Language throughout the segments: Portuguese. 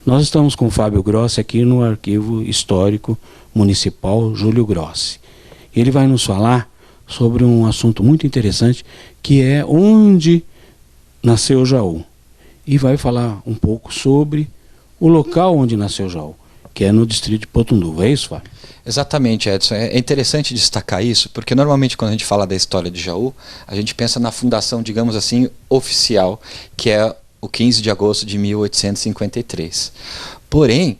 Nós estamos com o Fábio Grossi aqui no Arquivo Histórico Municipal Júlio Grossi. Ele vai nos falar sobre um assunto muito interessante, que é onde nasceu Jaú. E vai falar um pouco sobre o local onde nasceu Jaú, que é no distrito de Potunduva. É isso, Fábio? Exatamente, Edson. É interessante destacar isso, porque normalmente quando a gente fala da história de Jaú, a gente pensa na fundação, digamos assim, oficial, que é o 15 de agosto de 1853. Porém,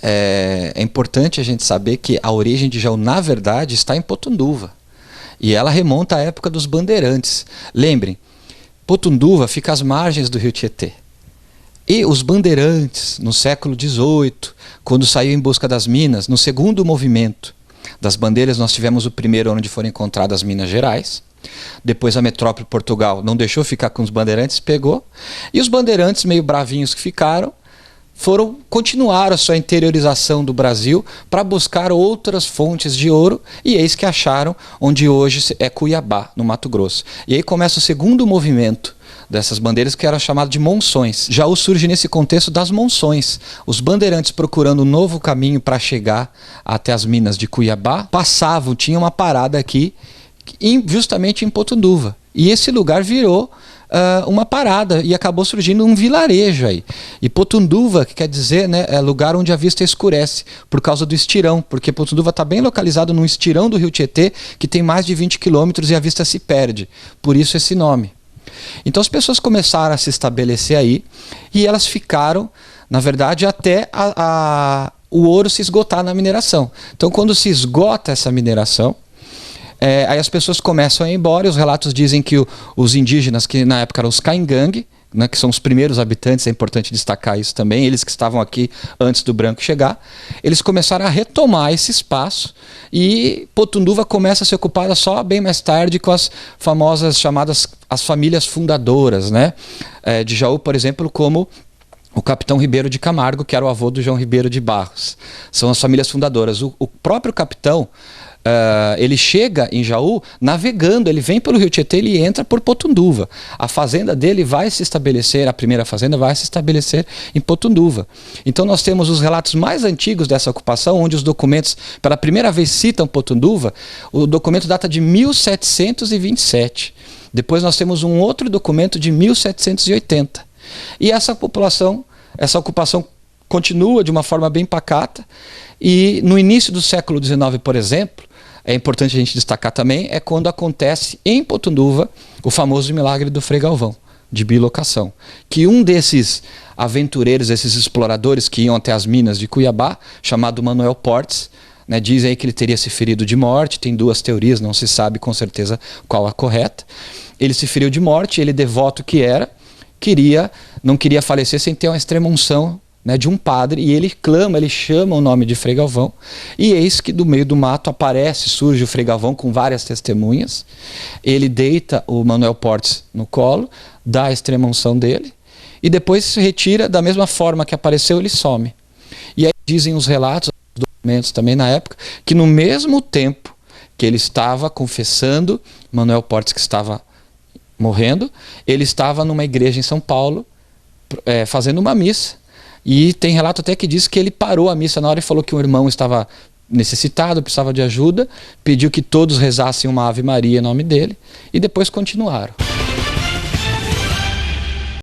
é importante a gente saber que a origem de Jaú, na verdade, está em Potunduva. E ela remonta à época dos bandeirantes. Lembrem, Potunduva fica às margens do rio Tietê. E os bandeirantes, no século XVIII, quando saiu em busca das minas, no segundo movimento das bandeiras, nós tivemos o primeiro onde foram encontradas Minas Gerais. Depois a metrópole Portugal não deixou ficar com os bandeirantes, pegou. E os bandeirantes, meio bravinhos que ficaram, continuaram a sua interiorização do Brasil para buscar outras fontes de ouro, e eis que acharam onde hoje é Cuiabá, no Mato Grosso. E aí começa o segundo movimento dessas bandeiras, que era chamado de monções. Jaú surge nesse contexto das monções. Os bandeirantes procurando um novo caminho para chegar até as minas de Cuiabá, passavam, tinha uma parada aqui, justamente em Potunduva. E esse lugar virou uma parada e acabou surgindo um vilarejo aí. E Potunduva, que quer dizer, né, é lugar onde a vista escurece, por causa do estirão, porque Potunduva está bem localizado num estirão do rio Tietê, que tem mais de 20 quilômetros e a vista se perde. Por isso esse nome. Então as pessoas começaram a se estabelecer aí e elas ficaram, na verdade, até o ouro se esgotar na mineração. Então quando se esgota essa mineração, aí as pessoas começam a ir embora, e os relatos dizem que os indígenas, que na época eram os Caingangue, né, que são os primeiros habitantes, é importante destacar isso também, eles que estavam aqui antes do branco chegar, eles começaram a retomar esse espaço, e Potunduva começa a ser ocupada só bem mais tarde com as famosas chamadas as famílias fundadoras, né, de Jaú, por exemplo, como o capitão Ribeiro de Camargo, que era o avô do João Ribeiro de Barros. São as famílias fundadoras. O próprio capitão, ele chega em Jaú navegando, ele vem pelo rio Tietê, ele entra por Potunduva. A fazenda dele vai se estabelecer, a primeira fazenda vai se estabelecer em Potunduva. Então nós temos os relatos mais antigos dessa ocupação, onde os documentos pela primeira vez citam Potunduva. O documento data de 1727. Depois nós temos um outro documento de 1780. E essa ocupação continua de uma forma bem pacata, e no início do século XIX, por exemplo, é importante a gente destacar também, é quando acontece em Potunduva o famoso milagre do Frei Galvão, de bilocação, que um desses aventureiros, esses exploradores que iam até as minas de Cuiabá, chamado Manuel Portes, né, dizem aí que ele teria se ferido de morte, tem duas teorias, não se sabe com certeza qual a correta. Ele se feriu de morte, ele devoto que era, não queria falecer sem ter uma extrema-unção, né, de um padre, e ele chama o nome de Frei Galvão, e eis que do meio do mato surge o Frei Galvão com várias testemunhas. Ele deita o Manuel Portes no colo, dá a extrema-unção dele, e depois se retira da mesma forma que apareceu, ele some. E aí dizem os relatos, os documentos também na época, que no mesmo tempo que ele estava confessando, Manuel Portes, que estava morrendo, ele estava numa igreja em São Paulo, fazendo uma missa, e tem relato até que diz que ele parou a missa na hora e falou que um irmão estava necessitado, precisava de ajuda, pediu que todos rezassem uma Ave Maria em nome dele, e depois continuaram.